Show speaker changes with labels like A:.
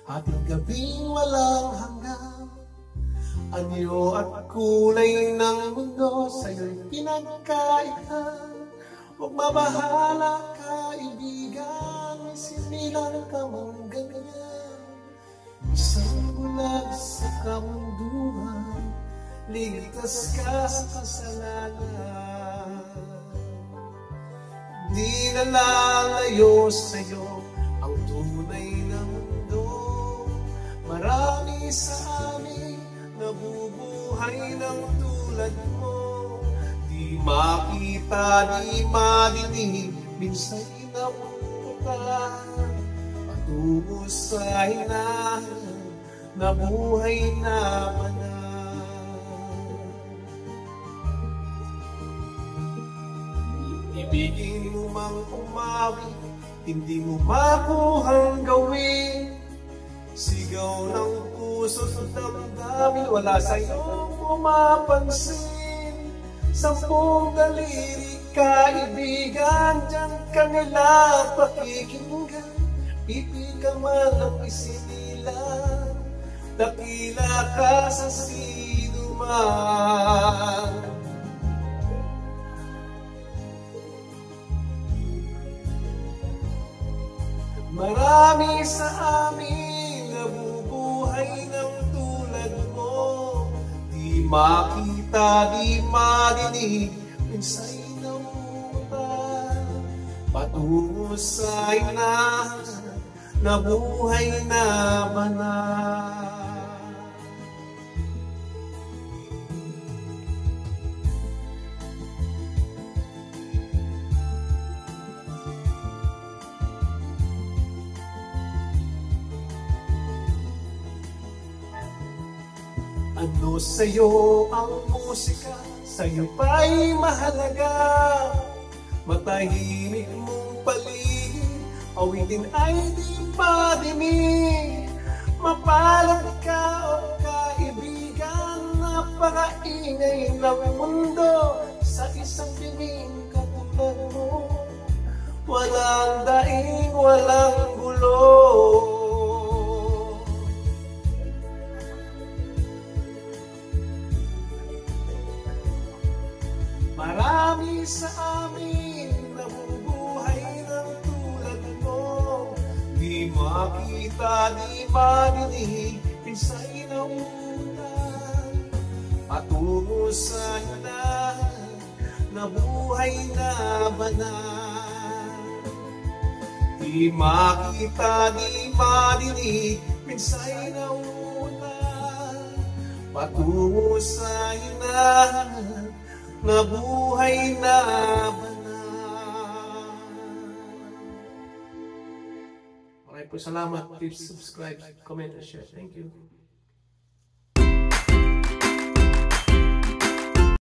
A: at ang gabing walang hanggan. Anyo at kulay ng mundo sa'yo'y pinagkaitan. Huwag mabahala, kaibigan, may sinilang ka mang ganyan. Isang bulag sa kamunduhan, ligtas ka sa kasalanan. Di na lalayo sa'yo ang tunay na mundo. Marami sa amin nabubuhay ng tulad mo. Di makita, di madinig, minsa'y napuputan. Patungo sa hinahan na buhay na banal. Ibigin mo mang umawi, hindi mo makuhang gawin. Sigaw ng puso't damdamin, wala sa'yong pumapansin. 10 daliri kaibigan, diyan ka nila pakikinggan. Pipi ka man ang isinilang, dakila ka sa sino man. Marami sa amin nabubuhay ng tulad mo. Di makita, di madinig, minsa'y namutan. Patungo sa hinahan na buhay na banal. Ano sa'yo ang musika? Sa'yo pa'y mahalaga. Matahimik mong paligid, awitin ay di madinig. Mapalad ka o kaibigan, napakaingay ng mundo. Sa isang pining katulad mo, walang daing, walang gulo. Marami sa amin nabubuhay ng tulad mo. Di makita, di madinig, minsa'y namutan. Patungo sa hinahan na buhay na banal. Di makita, di madinig, minsa'y namutan. Patungo sa hinahan na buhay na banal. Maraming po salamat. Please subscribe, comment, and share. Thank you.